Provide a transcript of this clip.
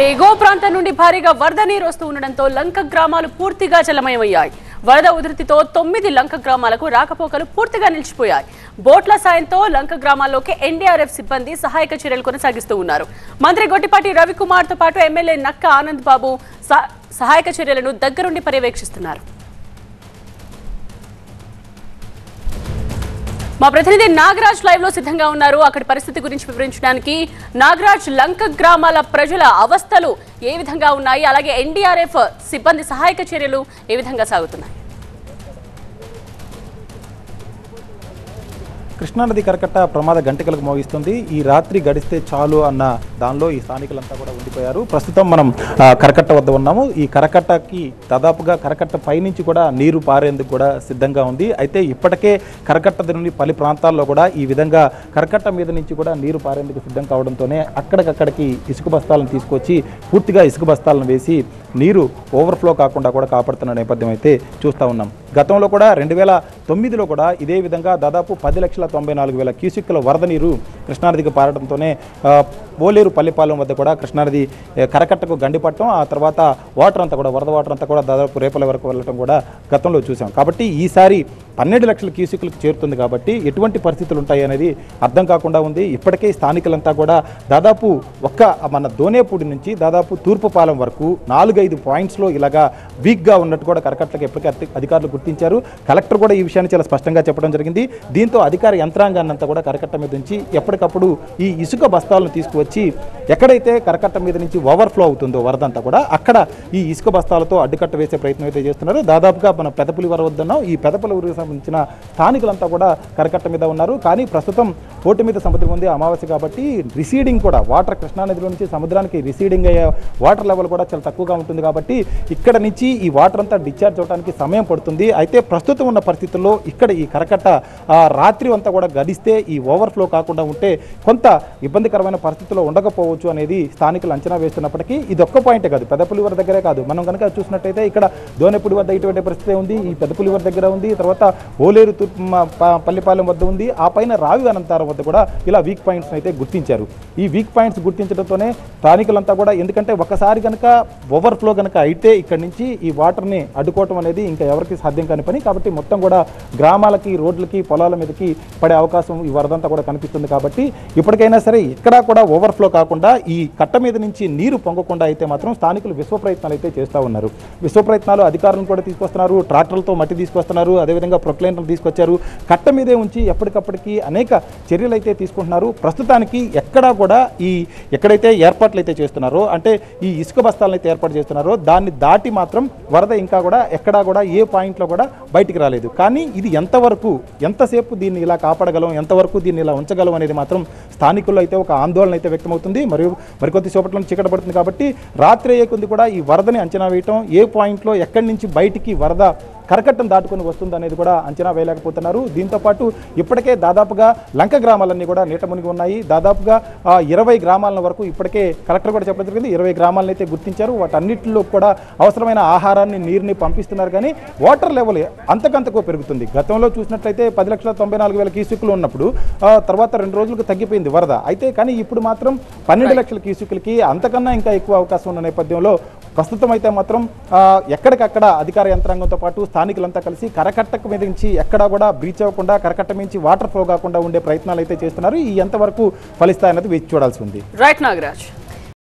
ఎగువ ప్రాంతం నుండి భారీగా వరద నీరు వస్తూ ఉండడంతో లంక గ్రామాలు పూర్తిగా జలమయమయ్యాయి. వరద ఉధృతితో 9 లంక గ్రామాలకు రాకపోకలు పూర్తిగా నిలిచిపోయాయి. బోట్ల సాయంతో లంక గ్రామాల్లోకి ఎన్డీఆర్ఎఫ్ సిబ్బంది సహాయక చర్యలు కొనసాగిస్తూ ఉన్నారు. మంత్రి గొట్టిపాటి రవికుమార్ తో పాటు ఎమ్మెల్యే నక్క ఆనంద్ బాబు సహాయక చర్యలను దగ్గరుండి పర్యవేక్షిస్తున్నారు. మా ప్రతినిధి నాగరాజ్ లైవ్ లో సిద్ధంగా ఉన్నారు. అక్కడి పరిస్థితి గురించి వివరించడానికి నాగరాజ్, లంక గ్రామాల ప్రజల అవస్థలు ఏ విధంగా ఉన్నాయి, అలాగే ఎన్డీఆర్ఎఫ్ సిబ్బంది సహాయక చర్యలు ఏ విధంగా సాగుతున్నాయి? కృష్ణానది కరకట్ట ప్రమాద గంటకలకు మోగిస్తుంది. ఈ రాత్రి గడిస్తే చాలు అన్న దానిలో ఈ స్థానికులంతా కూడా ఉండిపోయారు. ప్రస్తుతం మనం కరకట్ట వద్ద ఉన్నాము. ఈ కరకట్టకి దాదాపుగా కరకట్ట పైనుంచి కూడా నీరు పారేందుకు కూడా సిద్ధంగా ఉంది. అయితే ఇప్పటికే కరకట్ట నుండి పలు ప్రాంతాల్లో కూడా ఈ విధంగా కరకట్ట మీద నుంచి కూడా నీరు పారేందుకు సిద్ధం కావడంతోనే అక్కడికక్కడికి ఇసుక బస్తాలను తీసుకొచ్చి పూర్తిగా ఇసుక బస్తాలను వేసి నీరు ఓవర్ఫ్లో కాకుండా కూడా కాపాడుతున్న నేపథ్యం అయితే చూస్తూ ఉన్నాం. గతంలో కూడా 2009లో కూడా ఇదే విధంగా దాదాపు 10,94,000 క్యూసెక్కుల వరద నీరు కృష్ణానదికి పారడంతోనే ఓలేరు పల్లెపాలెం వద్ద కూడా కృష్ణానది కరకట్టకు గండిపట్టడం, ఆ తర్వాత వాటర్ అంతా కూడా వరద వాటర్ అంతా కూడా దాదాపు రేపల వరకు వెళ్ళడం కూడా గతంలో చూసాం. కాబట్టి ఈసారి 12 లక్షల క్యూసెక్కులకు చేరుతుంది. కాబట్టి ఎటువంటి పరిస్థితులు ఉంటాయి అనేది అర్థం కాకుండా ఉంది. ఇప్పటికే స్థానికులంతా కూడా దాదాపు మన దోనేపూడి నుంచి దాదాపు తూర్పుపాలెం వరకు 4-5 పాయింట్స్లో ఇలాగా వీక్గా ఉన్నట్టు కూడా కరకట్టలకు ఎప్పటికీ అధికారులు గుర్తించారు. కలెక్టర్ కూడా ఈ విషయాన్ని చాలా స్పష్టంగా చెప్పడం జరిగింది. దీంతో అధికార యంత్రాంగాన్ని అంతా కూడా కరకట్ట మీద నుంచి ఎప్పటికప్పుడు ఈ ఇసుక బస్తాలను తీసుకువచ్చి ఎక్కడైతే కరకట్ట మీద నుంచి ఓవర్ఫ్లో అవుతుందో వరదంతా కూడా అక్కడ ఈ ఇసుక బస్తాలతో అడ్డుకట్ట వేసే ప్రయత్నం అయితే చేస్తున్నారు. దాదాపుగా మన పెదపులివర వద్దన్నాం. ఈ పెదపులివరకు సంబంధించిన స్థానికులంతా కూడా కరకట్ట మీద ఉన్నారు. కానీ ప్రస్తుతం పోటీ మీద సముద్రం ఉంది, అమావాస్య కాబట్టి రిసీడింగ్ కూడా వాటర్ కృష్ణానదిలో నుంచి సముద్రానికి రిసీడింగ్ అయ్యే వాటర్ లెవెల్ కూడా చాలా తక్కువగా ఉంటుంది. కాబట్టి ఇక్కడ నుంచి ఈ వాటర్ అంతా డిశ్చార్జ్ అవడానికి సమయం పడుతుంది. అయితే ప్రస్తుతం ఉన్న పరిస్థితుల్లో ఇక్కడ ఈ కరకట్ట రాత్రి అంతా కూడా గడిస్తే ఈ ఓవర్ఫ్లో కాకుండా ఉంటే కొంత ఇబ్బందికరమైన పరిస్థితుల్లో ఉండకపోవచ్చు అనేది స్థానికులు అంచనా వేస్తున్నప్పటికీ ఇది ఒక్క పాయింటే కాదు, పెదపులివర దగ్గరే కాదు. మనం కనుక చూసినట్టయితే ఇక్కడ దోనేపూడి వద్ద ఇటువంటి పరిస్థితి ఉంది, ఈ పెదపులివర దగ్గర ఉంది, తర్వాత ఓలేరు పల్లిపాలెం వద్ద ఉంది, ఆ పైన రావి అనంతారం వద్ద కూడా ఇలా వీక్ పాయింట్స్ అయితే గుర్తించారు. ఈ వీక్ పాయింట్స్ గుర్తించడంతోనే స్థానికులంతా కూడా, ఎందుకంటే ఒకసారి కనుక ఓవర్ఫ్లో కనుక అయితే ఇక్కడ నుంచి ఈ వాటర్ని అడ్డుకోవటం అనేది ఇంకా ఎవరికి సాధ్యం కాని పని. కాబట్టి మొత్తం కూడా గ్రామాలకి, రోడ్లకి, పొలాల మీదకి పడే అవకాశం ఈ వరదంతా కూడా కనిపిస్తుంది. కాబట్టి ఇప్పటికైనా సరే ఎక్కడా కూడా ఓవర్ఫ్లో కాకుండా ఈ కట్ట మీద నుంచి నీరు పొంగకుండా అయితే మాత్రం స్థానికులు విశ్వ ప్రయత్నాలు అయితే చేస్తూ ఉన్నారు. విశ్వ ప్రయత్నాలు అధికారులను కూడా తీసుకొస్తున్నారు, ట్రాక్టర్లతో మట్టి తీసుకొస్తున్నారు, అదేవిధంగా ప్రొక్లైనర్లు తీసుకొచ్చారు. కట్ట మీదే ఉంచి ఎప్పటికప్పటికి అనేక చర్యలు అయితే తీసుకుంటున్నారు. ప్రస్తుతానికి ఎక్కడా కూడా ఎక్కడైతే ఏర్పాట్లు అయితే చేస్తున్నారో, అంటే ఈ ఇసుక బస్తాలను అయితే ఏర్పాటు చేస్తున్నారో దాన్ని దాటి మాత్రం వరద ఇంకా కూడా ఎక్కడా కూడా ఏ పాయింట్లో కూడా బయటికి రాలేదు. కానీ ఇది ఎంతసేపు దీన్ని ఇలా కాపాడగలం, ఎంతవరకు దీన్ని ఇలా ఉంచగలం అనేది మాత్రం స్థానికుల్లో అయితే ఒక ఆందోళన అయితే వ్యక్తమవుతుంది. మరికొద్ది సేపట్లో చీకటి పడుతుంది. కాబట్టి రాత్రి అయ్యే కొద్ది కూడా ఈ వరదని అంచనా వేయటం, ఏ పాయింట్లో ఎక్కడి నుంచి బయటికి వరద కరకట్టం దాటుకొని వస్తుంది అనేది కూడా అంచనా వేయలేకపోతున్నారు. దీంతోపాటు ఇప్పటికే దాదాపుగా లంక గ్రామాలన్నీ కూడా నీట మునిగి ఉన్నాయి. దాదాపుగా 20 గ్రామాల వరకు ఇప్పటికే కలెక్టర్ కూడా చెప్పడం జరిగింది. 20 గ్రామాలను అయితే గుర్తించారు. వాటన్నిటిలో కూడా అవసరమైన ఆహారాన్ని, నీరుని పంపిస్తున్నారు. కానీ వాటర్ లెవెల్ అంతకంతకు పెరుగుతుంది. గతంలో చూసినట్లయితే 10,94,000 క్యూసెక్కులు ఉన్నప్పుడు తర్వాత 2 రోజులకు తగ్గిపోయింది వరద. అయితే కానీ ఇప్పుడు మాత్రం 12 లక్షల క్యూసెక్కులకి అంతకన్నా ఇంకా ఎక్కువ అవకాశం ఉన్న నేపథ్యంలో ప్రస్తుతం అయితే మాత్రం ఎక్కడికక్కడ అధికార యంత్రాంగంతో పాటు స్థానికులంతా కలిసి కరకట్టకు మీద నుంచి ఎక్కడా కూడా బ్రీచ్ అవ్వకుండా, కరకట్ట మించి వాటర్ ఫ్లో కాకుండా ఉండే ప్రయత్నాలు అయితే చేస్తున్నారు. ఈ ఎంతవరకు ఫలిస్తాయన్నది వేచి చూడాల్సి ఉంది. రైట్ నాగరాజ్.